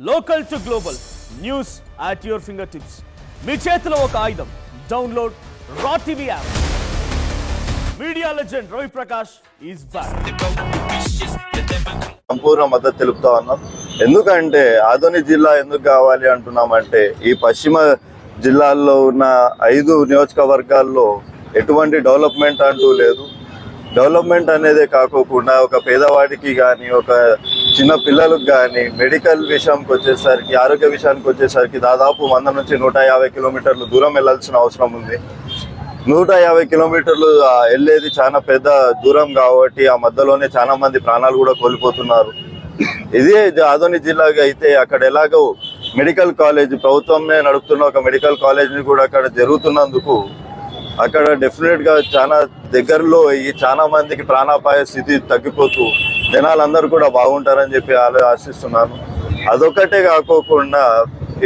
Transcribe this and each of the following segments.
Local to global news at your fingertips. మీ చేతిలో ఒక ఆయుధం. డౌన్లోడ్ రా TV app. Media legend Ravi Prakash is back. సంపూర్ణ మద్దతు తెలుపుతా ఉన్నాం. ఎందుకంటే ఆదోని జిల్లా ఎందుకు కావాలి అంటున్నామంటే ఈ పశ్చిమ జిల్లాల్లో ఉన్న 5 నియోజకవర్గాల్లో ఎటువంటి డెవలప్మెంట్ అంటూ లేదు. డెవలప్మెంట్ అనేదే కాకోకుండా ఒక పేదవాడికి కానీ ఒక చిన్న పిల్లలకు కానీ మెడికల్ విషయానికి వచ్చేసరికి ఆరోగ్య విషయానికి వచ్చేసరికి దాదాపు 100 నుంచి 150 కిలోమీటర్లు దూరం వెళ్ళాల్సిన అవసరం ఉంది. 150 కిలోమీటర్లు వెళ్ళేది చాలా పెద్ద దూరం కాబట్టి ఆ మధ్యలోనే చాలా మంది ప్రాణాలు కూడా కోల్పోతున్నారు. ఇదే ఆదోని జిల్లాగా అయితే అక్కడ ఎలాగో మెడికల్ కాలేజ్ ప్రభుత్వమే నడుపుతున్న ఒక మెడికల్ కాలేజ్ని కూడా అక్కడ జరుగుతున్నందుకు అక్కడ డెఫినెట్గా చాలా దగ్గరలో ఈ చాలా మందికి ప్రాణాపాయ స్థితి తగ్గిపోతూ జనాలందరూ కూడా బాగుంటారని చెప్పి ఆశిస్తున్నాను. అదొక్కటే కాకోకుండా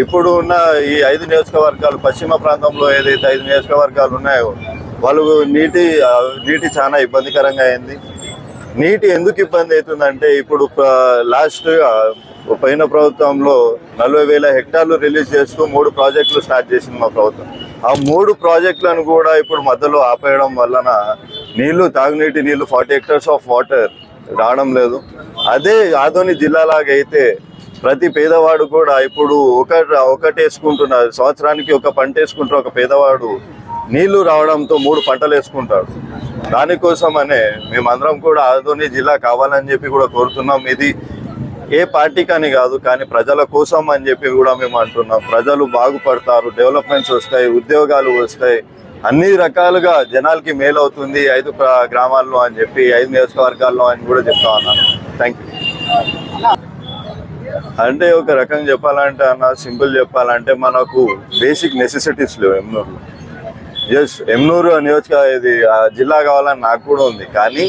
ఇప్పుడు ఉన్న ఈ 5 నియోజకవర్గాలు పశ్చిమ ప్రాంతంలో ఏదైతే 5 నియోజకవర్గాలు ఉన్నాయో వాళ్ళు నీటి చాలా ఇబ్బందికరంగా అయింది. నీటి ఎందుకు ఇబ్బంది అవుతుందంటే ఇప్పుడు లాస్ట్గా పోయిన ప్రభుత్వంలో 40,000 హెక్టార్లు రిలీజ్ చేస్తూ 3 ప్రాజెక్టులు స్టార్ట్ చేసింది మా ప్రభుత్వం. ఆ 3 ప్రాజెక్టులను కూడా ఇప్పుడు మధ్యలో ఆపేయడం వలన తాగునీటి నీళ్లు 40 hectares ఆఫ్ వాటర్ రావడం లేదు. అదే ఆదోని జిల్లాలాగా అయితే ప్రతి పేదవాడు కూడా ఇప్పుడు ఒకటి వేసుకుంటున్నారు, సంవత్సరానికి ఒక పంట వేసుకుంటారు. ఒక పేదవాడు నీళ్లు రావడంతో 3 పంటలు వేసుకుంటాడు. దానికోసమనే మేమందరం కూడా ఆదోని జిల్లా కావాలని చెప్పి కూడా కోరుతున్నాం. ఇది ఏ పార్టీకి అని కాదు, కానీ ప్రజల కోసం అని చెప్పి కూడా మేము అంటున్నాం. ప్రజలు బాగుపడతారు, డెవలప్మెంట్స్ వస్తాయి, ఉద్యోగాలు వస్తాయి, అన్ని రకాలుగా జనాలకి మేలు అవుతుంది 5 గ్రామాల్లో అని చెప్పి 5 నియోజకవర్గాల్లో అని కూడా చెప్తా ఉన్నాను. Thank you. అంటే ఒక రకంగా చెప్పాలంటే సింపుల్ చెప్పాలంటే మనకు బేసిక్ నెసెసిటీస్ లేవు ఎమ్నూరులో. ఎమ్నూరు ఇది జిల్లా కావాలని నాకు కూడా ఉంది, కానీ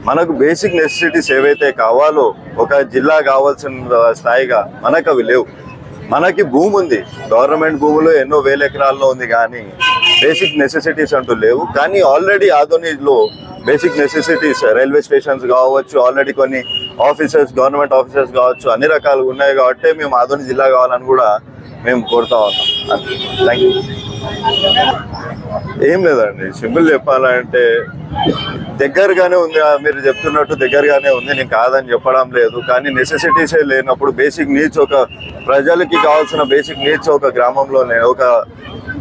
మనకు బేసిక్ నెసెసిటీస్ ఏవైతే కావాలో ఒక జిల్లా కావాల్సిన స్థాయిగా మనకు అవి లేవు. మనకి భూమి ఉంది, గవర్నమెంట్ భూములు ఎన్నో వేల ఎకరాల్లో ఉంది, కానీ బేసిక్ నెసెసిటీస్ అంటూ లేవు. కానీ ఆల్రెడీ ఆదోనిలో బేసిక్ నెసెసిటీస్ రైల్వే స్టేషన్స్ కావచ్చు, ఆల్రెడీ కొన్ని ఆఫీసెస్ గవర్నమెంట్ ఆఫీసెస్ కావచ్చు, అన్ని రకాలు ఉన్నాయి. కాబట్టి మేము ఆదోని జిల్లా కావాలని కూడా మేము కోరుతా ఉన్నాం. Thank you. ఏం లేదండి, సింపుల్ చెప్పాలంటే దగ్గరగానే ఉంది. మీరు చెప్తున్నట్టు దగ్గరగానే ఉంది, నేను కాదని చెప్పడం లేదు. కానీ నెసెసిటీసే లేనప్పుడు బేసిక్ నీడ్స్ ఒక ప్రజలకి కావాల్సిన బేసిక్ నీడ్స్ ఒక గ్రామంలో ఒక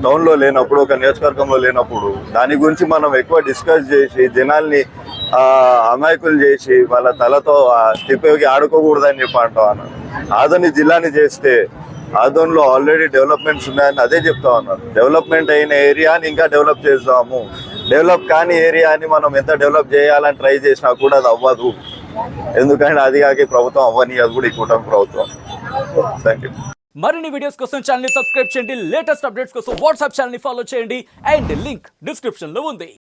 టౌన్లో లేనప్పుడు, ఒక నియోజకవర్గంలో లేనప్పుడు దాని గురించి మనం ఎక్కువ డిస్కస్ చేసి జనాల్ని అమాయకులు చేసి వాళ్ళ తలతో తిప్పేకి ఆడుకోకూడదని చెప్పి అంటాను. ఆదోని జిల్లాని చేస్తే ఆదోన్లో ఆల్రెడీ డెవలప్మెంట్స్ ఉన్నాయని అదే చెప్తా ఉన్నాను. డెవలప్మెంట్ అయిన ఏరియాని ఇంకా డెవలప్ చేస్తాము. డెవలప్ కాని ఏరియాని మనం ఎంత డెవలప్ చేయాలని ట్రై చేసినా కూడా అది అవ్వదు. ఎందుకంటే అది కాక ప్రభుత్వం అవ్వని, అది కూడా ఈ కూటమి ప్రభుత్వం. Thank you. మరిన్ని వీడియోస్ కోసం ఛానల్ ని సబ్స్క్రైబ్ చేయండి. లేటెస్ట్ అప్డేట్స్ కోసం వాట్సాప్ ఛానల్ ని ఫాలో చేయండి. అండ్ లింక్ డిస్క్రిప్షన్ లో ఉంది.